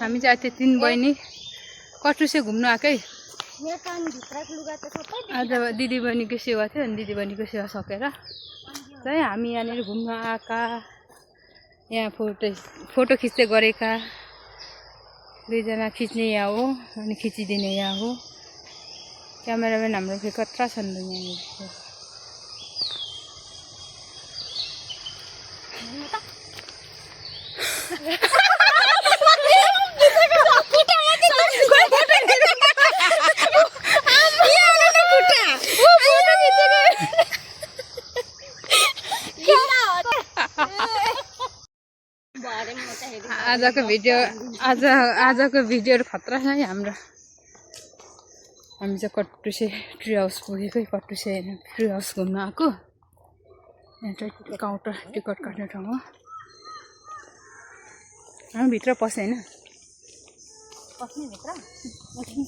हामी चाहिँ त्यो 3 बहिनी कटुसे घुम्न आकै। आज दिदी बहिनीको सेवा थियो अनि दिदी बहिनीको सेवा सकेर चाहिँ हामी यहाँनिर घुम्न आएका। यहाँ फोटो खिच्दै गरेका 2 जना खिच्ने यहाँ हो अनि खिचिदिने यहाँ हो। क्यामेराम्यान हाम्रो फेरि कत्रा छन् यहाँनिर। आजको भिडियो खतरा छ है हाम्रो। हामी चाहिँ कटुसे ट्री हाउस पुगेको। कटुसे ट्री हाउस घुम्न आएको। यहाँ चाहिँ काउन्टर टिकट काट्ने ठाउँ हो। हामी भित्र पस्ने होइन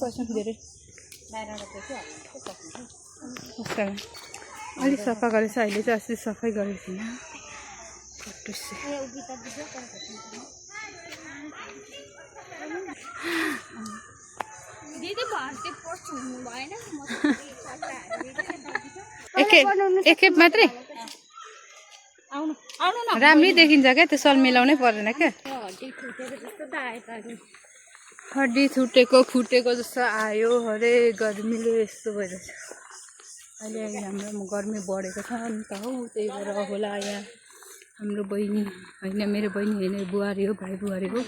पस्नु धेरै अलिक सफा गरेछ अहिले चाहिँ। अस्ति सफाइ गरेको थिएन कटुसे। एकखेप मात्रै राम्रै देखिन्छ क्या, त्यो सल मिलाउनै पर्दैन क्या। हड्डी छुटेको फुटेको जस्तो आयो। अरे गर्मीले यस्तो भइरहेछ अहिले। हाम्रो गर्मी बढेको छ नि त हौ, त्यही भएर होला। यहाँ हाम्रो बहिनी होइन, मेरो बहिनी होइन, बुहारी हो, भाइ बुहारी हो।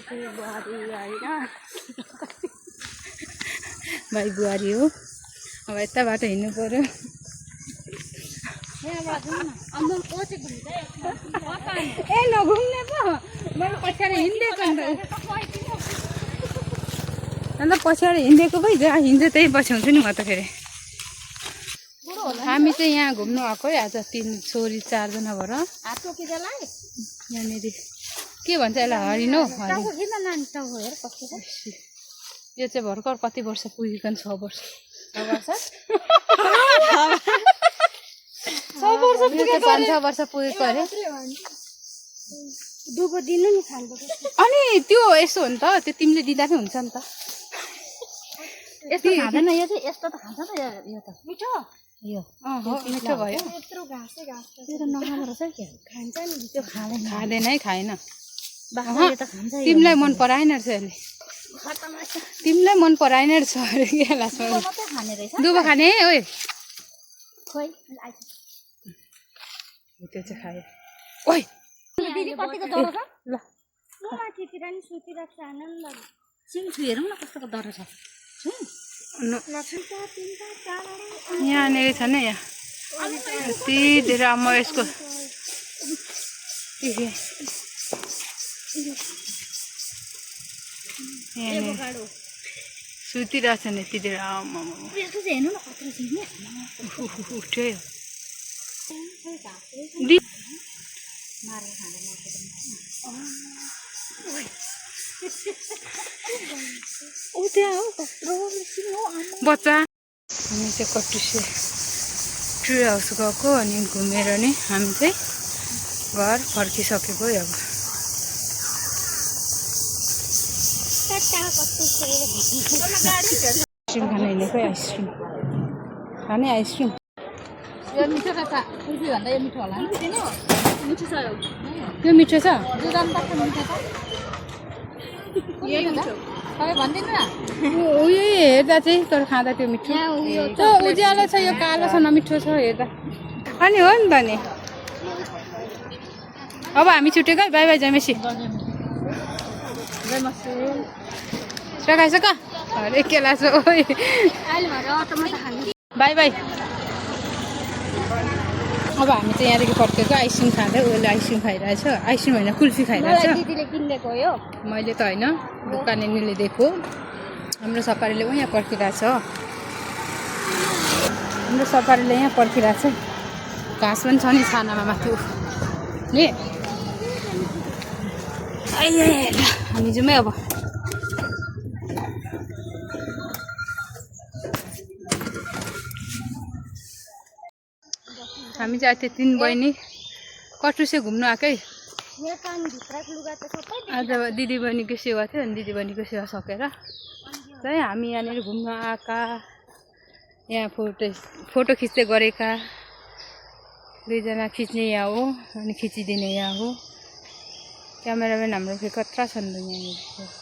भाइ बुहारी हो। अब यता बाटो हिँड्नु पर्यो। ए नघुम्ने पो मैले पछाडि हिँडेको अन्त पछाडि हिँडेको भइ जहाँ हिँड्छ त्यही पछ्याउँछु नि म त फेरि। हामी चाहिँ यहाँ घुम्नु आएको है आज। 3 छोरी 4 जना भएर यहाँनिर के भन्छ यसलाई हरिण हो। यो चाहिँ भर्खर कति वर्ष पुगेको 6 वर्ष। 5-6 वर्ष पुगेको अरे। अनि त्यो यसो हो नि त, त्यो तिमीले दिँदा पनि हुन्छ नि त। यस्तो खाँदैन यो चाहिँ। यस्तो त खान्छ त यो त मिठो। यो मिठो भयो। यो त नखाँदो रहेछ के खान्छ नि। त्यो खाँदैन है, खाएन। यो त खान्छ। तिमीलाई मन पराएन रहेछ यसले। तिमीलाई मन पराएन रहेछ अरे के लास्टमा। खाने रहेछ दुबो खाने है ओए। खोइ त्यो चाहिँ खायो। ओइ दिदी कतिको डर छ ल। म माथितिर नि सुतिरहेको छ आनन्द। सिङ हेरौँ न कस्तो डर छ। यहाँनिर छ नि यहाँ यति धेरै म यसको सुतिरहेको छ नि यति धेरै। उठ्यो बच्चा। हामी चाहिँ कटुसे ट्री हाउस गएको अनि घुमेर नि हामी चाहिँ घर फर्किसकेको। अब आइसक्रिम खान हिँडेको। आइसक्रिम खाने आइसक्रिम। यो मिठो छ त। कुल्फी भन्दा यो मिठो होला नि। मिठो छ यो मिठो छ। दुधमा त मिठो छ। यही मिठो तपाईँ भन्दिनु न। उयो हेर्दा चाहिँ तर खाँदा त्यो मिठो। त्यो उज्यालो छ, यो कालो छ, नमिठो छ हेर्दा। अनि हो नि त नि। अब हामी छुटेको है। By by जमेसी। सकाइस का अरे केला छ ओइ। By by. अब हामी चाहिँ यहाँदेखि फर्केको। आइसक्रिम खाँदै उसले आइसक्रिम खाइरहेछ। आइसक्रिम होइन कुल्फी खाइरहेछ। दिदीले किनेको हो। मैले त होइन, दोकानेले दिएको। हाम्रो सपारीले यहाँ पर्खिरहेछ। हाम्रो सपारीले यहाँ पर्खिरहेछ। घाँस पनि छ नि छानामा माथि नि। हामी जाउँ है अब। हामी चाहिँ त्यो 3 बहिनी कटुसे घुम्न आएकै। यहाँ कानभित्रको लुगा त सबै आज दिदीबहिनीको सेवा थियो अनि दिदीबहिनीको सेवा सकेर चाहिँ हामी यहाँनिर घुम्न आएका यहाँ फोटो खिच्दै गरेका दुईजना खिच्ने यहाँ हो अनि खिचिदिने यहाँ हो क्यामेराम्यान हाम्रो फेरि कत्रा छन् त यहाँनिर